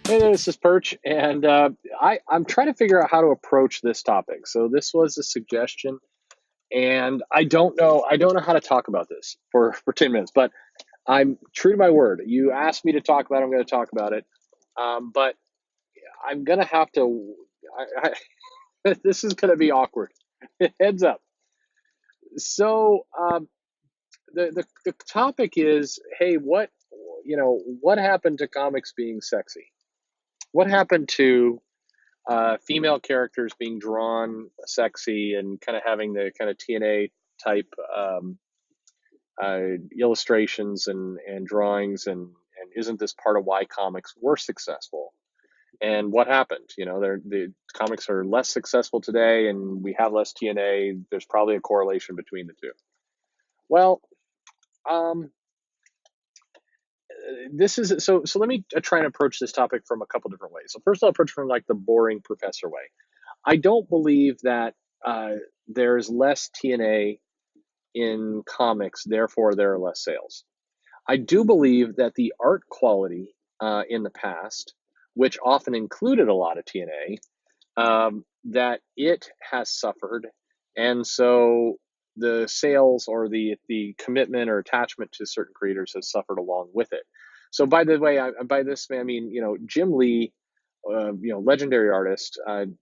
Hey there, this is Perch, and I'm trying to figure out how to approach this topic. So this was a suggestion, and I don't know how to talk about this for 10 minutes, but I'm true to my word. You asked me to talk about it, I'm going to talk about it, but I'm going to have to. This is going to be awkward. Heads up. So the topic is, hey, what happened to comics being sexy? What happened to female characters being drawn sexy and kind of having the kind of TNA type illustrations and drawings, and isn't this part of why comics were successful? And what happened? The comics are less successful today, and we have less TNA. There's probably a correlation between the two. Well, um, this is so. So let me try and approach this topic from a couple different ways. So first, I'll approach from like the boring professor way. I don't believe that uh, there's less TNA in comics, therefore there are less sales. I do believe that the art quality in the past, which often included a lot of TNA, that it has suffered, and so the sales or the commitment or attachment to certain creators has suffered along with it. So by the way, by this I mean Jim Lee, legendary artist,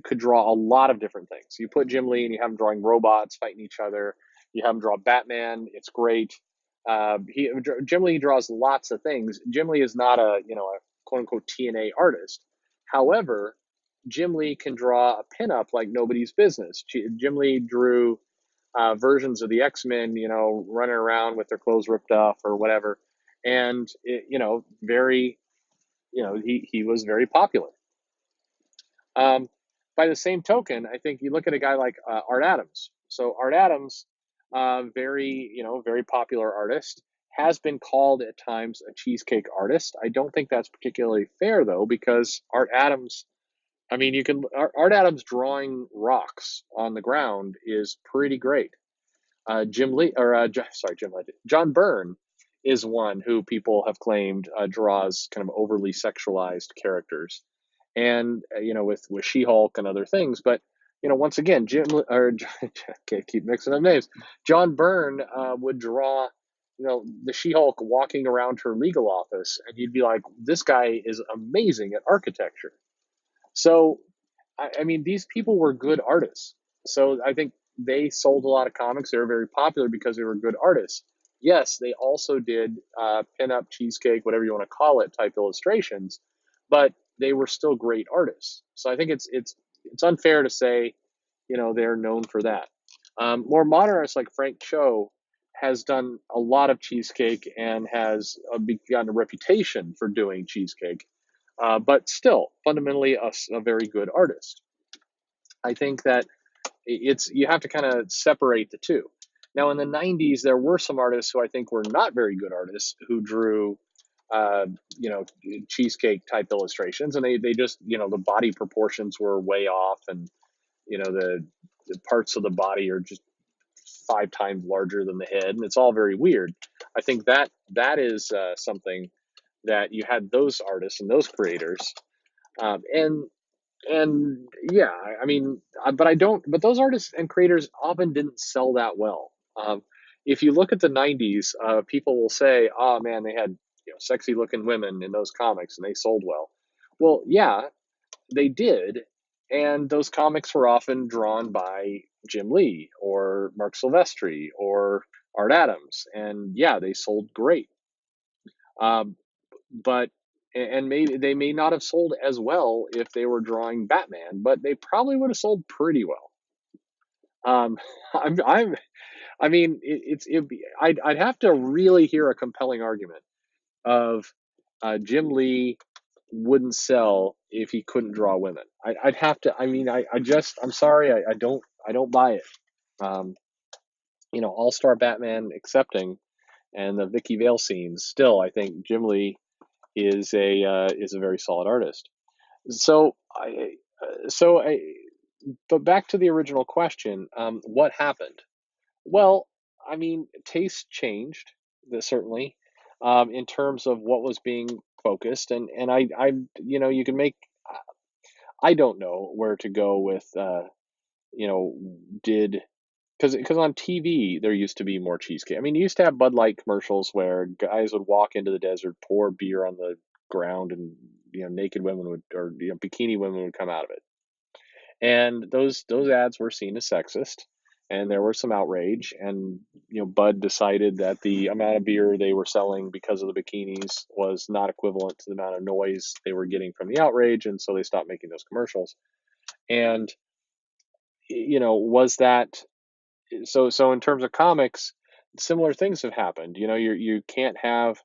could draw a lot of different things. You put Jim Lee and you have him drawing robots fighting each other. You have him draw Batman. It's great. Jim Lee draws lots of things. Jim Lee is not a quote unquote TNA artist. However, Jim Lee can draw a pinup like nobody's business. Jim Lee drew versions of the X-Men, running around with their clothes ripped off or whatever, and very, he was very popular. Um, by the same token, I think you look at a guy like Art Adams. So Art Adams, very popular artist, has been called at times a cheesecake artist. I don't think that's particularly fair though, because Art Adams, I mean, Art Adams drawing rocks on the ground is pretty great. Jim Lee, or sorry, Jim Lee, John Byrne is one who people have claimed draws kind of overly sexualized characters, and with She-Hulk and other things. But once again, Jim or okay, keep mixing up names. John Byrne would draw, the She-Hulk walking around her legal office, and you'd be like, this guy is amazing at architecture. So, I mean, these people were good artists. So I think they sold a lot of comics. They were very popular because they were good artists. Yes, they also did pin-up, cheesecake, whatever you want to call it, type illustrations, but they were still great artists. So I think it's unfair to say, they're known for that. More modern artists like Frank Cho has done a lot of cheesecake and has gotten a reputation for doing cheesecake, but still fundamentally a very good artist. I think that you have to kind of separate the two. Now, in the '90s, there were some artists who I think were not very good artists who drew, uh, you know, cheesecake type illustrations, and they just the body proportions were way off, and the parts of the body are just 5 times larger than the head, and it's all very weird. I think that is something that you had those artists and those creators, and yeah, I mean, but I don't. But those artists and creators often didn't sell that well. If you look at the '90s, people will say, "Oh man, they had sexy looking women in those comics, and they sold well." Well, yeah, they did, and those comics were often drawn by Jim Lee or Mark Silvestri or Art Adams, and yeah, they sold great. Um, but and maybe they may not have sold as well if they were drawing Batman, but they probably would have sold pretty well. Um, I'm I mean, I'd have to really hear a compelling argument of Jim Lee wouldn't sell if he couldn't draw women. I'd have to. I mean, I'm sorry, I don't buy it. Um, All Star Batman accepting, and the Vicky Vale scenes. Still, I think Jim Lee is a very solid artist. So I but back to the original question, what happened? Well, I mean, taste changed, certainly, in terms of what was being focused, and you can make. I don't know where to go with you know did because on TV there used to be more cheesecake. I mean, you used to have Bud Light commercials where guys would walk into the desert, pour beer on the ground, and naked women would or bikini women would come out of it. And those ads were seen as sexist, and there was some outrage. And Bud decided that the amount of beer they were selling because of the bikinis was not equivalent to the amount of noise they were getting from the outrage, and so they stopped making those commercials. And was that so in terms of comics, similar things have happened. You can't have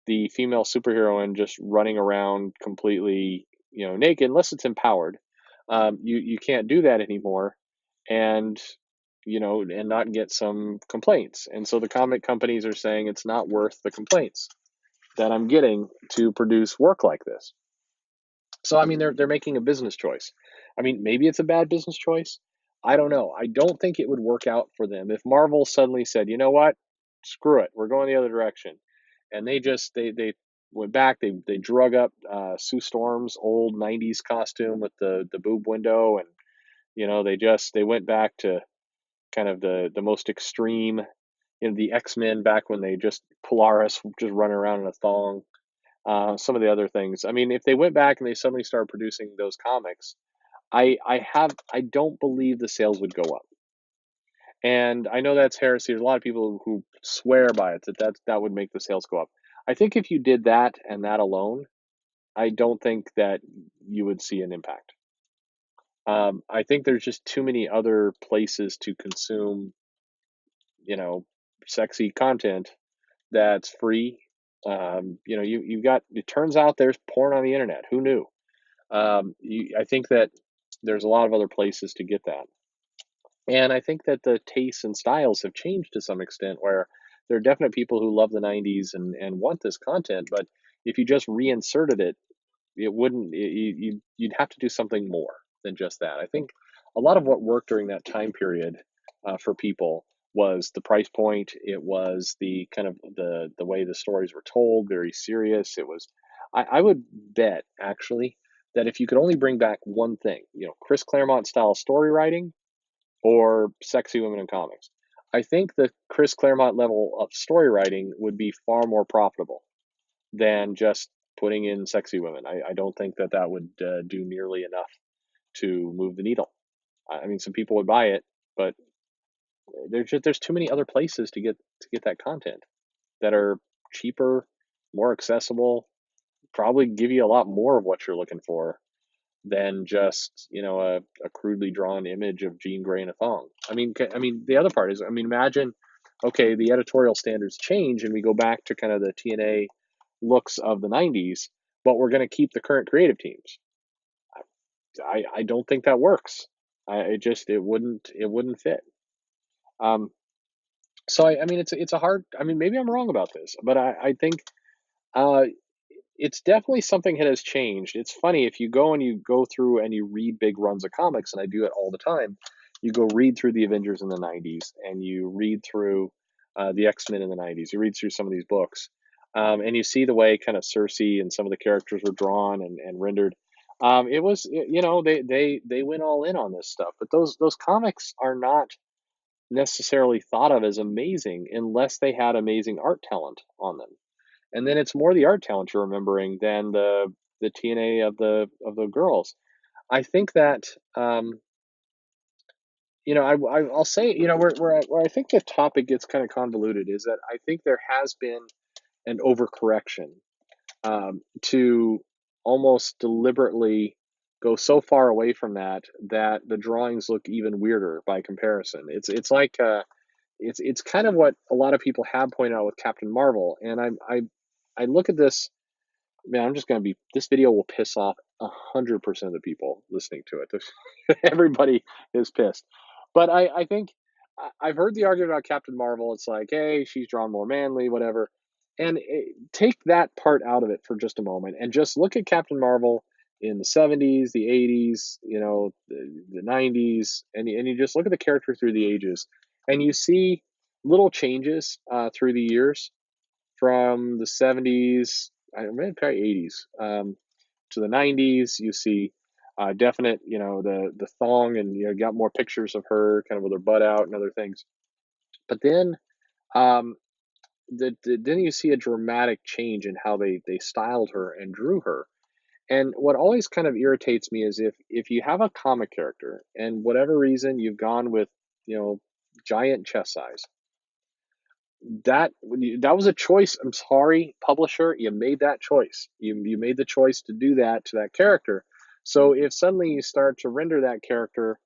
the female superhero just running around completely naked unless it's empowered. You can't do that anymore, and and not get some complaints. And so the comic companies are saying it's not worth the complaints that I'm getting to produce work like this. So I mean, they're making a business choice. I mean, maybe it's a bad business choice. I don't know. I don't think it would work out for them if Marvel suddenly said, you know what, screw it, we're going the other direction, and they went back. They drug up Sue Storm's old '90s costume with the boob window, and they went back to kind of the most extreme in the X-Men back when they just Polaris just running around in a thong. Some of the other things. I mean, if they went back and they suddenly started producing those comics, I don't believe the sales would go up. And I know that's heresy. There's a lot of people who swear by it that would make the sales go up. I think if you did that and that alone, I don't think that you would see an impact. I think there's just too many other places to consume, you know, sexy content that's free. You've got. It turns out there's porn on the internet. Who knew? I think that there's a lot of other places to get that. And I think that the tastes and styles have changed to some extent where there are definite people who love the 90s and want this content, but if you just reinserted it, it wouldn't, you'd have to do something more than just that. I think a lot of what worked during that time period for people was the price point. It was the kind of the way the stories were told, very serious. It was, I would bet actually that if you could only bring back one thing, Chris Claremont style story writing or sexy women in comics. I think the Chris Claremont level of story writing would be far more profitable than just putting in sexy women. I don't think that would do nearly enough to move the needle. I mean, some people would buy it, but there's too many other places to get that content that are cheaper, more accessible, probably give you a lot more of what you're looking for than just a crudely drawn image of Jean Grey in a thong. I mean, the other part is, I mean, imagine, okay, the editorial standards change and we go back to kind of the TNA looks of the '90s, but we're going to keep the current creative teams. I don't think that works. It wouldn't fit. Um, so I mean, it's a hard. I mean, maybe I'm wrong about this, but I think uh, it's definitely something that has changed. It's funny if you go through and you read big runs of comics, and I do it all the time. You go read through the Avengers in the '90s, and you read through the X-Men in the '90s. You read through some of these books, and you see the way kind of Cersei and some of the characters were drawn and rendered. It was they went all in on this stuff, but those comics are not necessarily thought of as amazing unless they had amazing art talent on them. And then it's more the art talent you're remembering than the TNA of the girls. I think that I'll say, where I think the topic gets kind of convoluted is that I think there has been an overcorrection to almost deliberately go so far away from that the drawings look even weirder by comparison. It's like it's kind of what a lot of people have pointed out with Captain Marvel, and I look at this. Man, I'm just gonna be. This video will piss off 100% of the people listening to it. Everybody is pissed, but I think I've heard the argument about Captain Marvel. It's like, hey, she's drawn more manly, whatever. And take that part out of it for just a moment, and just look at Captain Marvel in the '70s, the '80s, the '90s, and you just look at the character through the ages, and you see little changes through the years from the '70s. I mean, probably 80s to the 90s. You see definite, the thong, and you got more pictures of her kind of with her butt out and other things. But then um, then you see a dramatic change in how they styled her and drew her. And what always kind of irritates me is if you have a comic character and whatever reason you've gone with, you know, giant chest size, that was a choice. I'm sorry, publisher, you made that choice. You made the choice to do that to that character. So if suddenly you start to render that character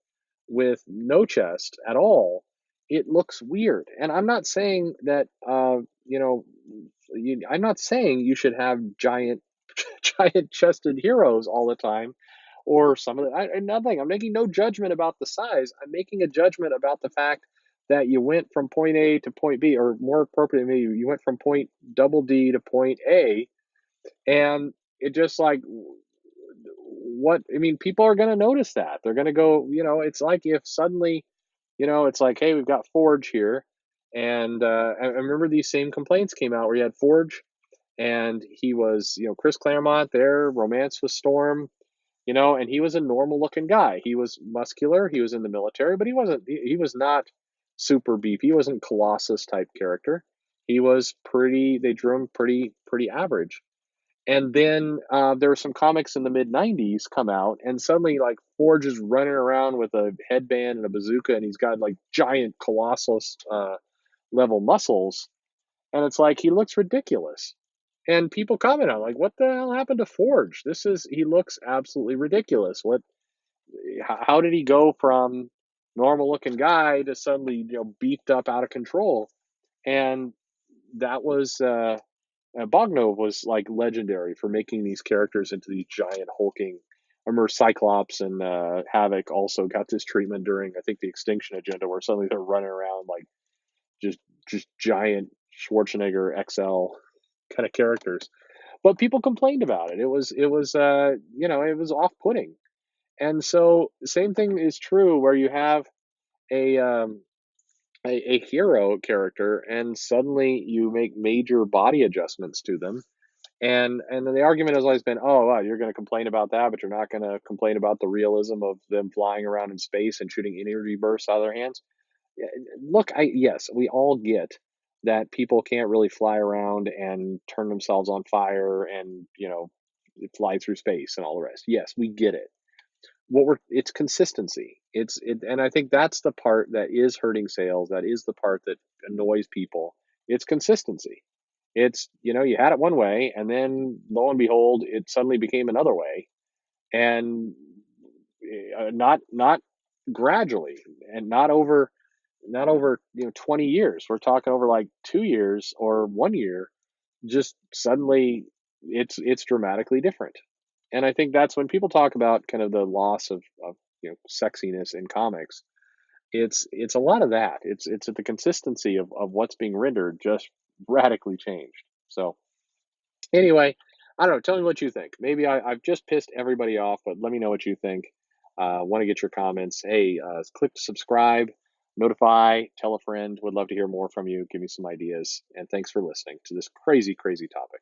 with no chest at all, it looks weird. And I'm not saying that I'm not saying you should have giant giant chested heroes all the time, or some of the nothing. I'm making no judgment about the size. I'm making a judgment about the fact that you went from point A to point B, or more appropriately, you went from point double D to point A, and it just like what I mean, people are going to notice that. They're going to go, it's like if suddenly, it's like, hey, we've got Forge here, and I remember these same complaints came out where you had Forge, and he was, Chris Claremont there, romance with Storm, and he was a normal looking guy. He was muscular. He was in the military, but he wasn't. He was not super beefy. He wasn't Colossus type character. He was pretty. They drew him pretty average. And then there were some comics in the mid '90s come out, and suddenly like Forge is running around with a headband and a bazooka, and he's got like giant Colossus level muscles, and it's like he looks ridiculous. And people comment on like, what the hell happened to Forge? He looks absolutely ridiculous. How did he go from normal looking guy to suddenly, beefed up out of control? And that was, Bogno was like legendary for making these characters into these giant hulking. I remember Cyclops and Havoc also got this treatment during, I think, the Extinction Agenda, where suddenly they're running around like just just giant Schwarzenegger XL kind of characters. But people complained about it. It was off putting. And so same thing is true where you have a um, a hero character, and suddenly you make major body adjustments to them. And then the argument has always been, oh, wow, you're going to complain about that, but you're not going to complain about the realism of them flying around in space and shooting energy bursts out of their hands. Yeah, look, I yes, we all get that people can't really fly around and turn themselves on fire and, fly through space and all the rest. Yes, we get it. It's consistency. And I think that's the part that is hurting sales. That is the part that annoys people. It's consistency. It's, you had it one way, and then lo and behold, it suddenly became another way. And not gradually, and not over 20 years. We're talking over like 2 years or 1 year. Just suddenly it's dramatically different. And I think that's when people talk about kind of the loss of sexiness in comics. It's a lot of that. It's the consistency of what's being rendered just radically changed. So anyway, I don't know. Tell me what you think. Maybe I've just pissed everybody off, but let me know what you think. Want to get your comments. Hey, click subscribe, notify, tell a friend. Would love to hear more from you. Give me some ideas. And thanks for listening to this crazy, crazy topic.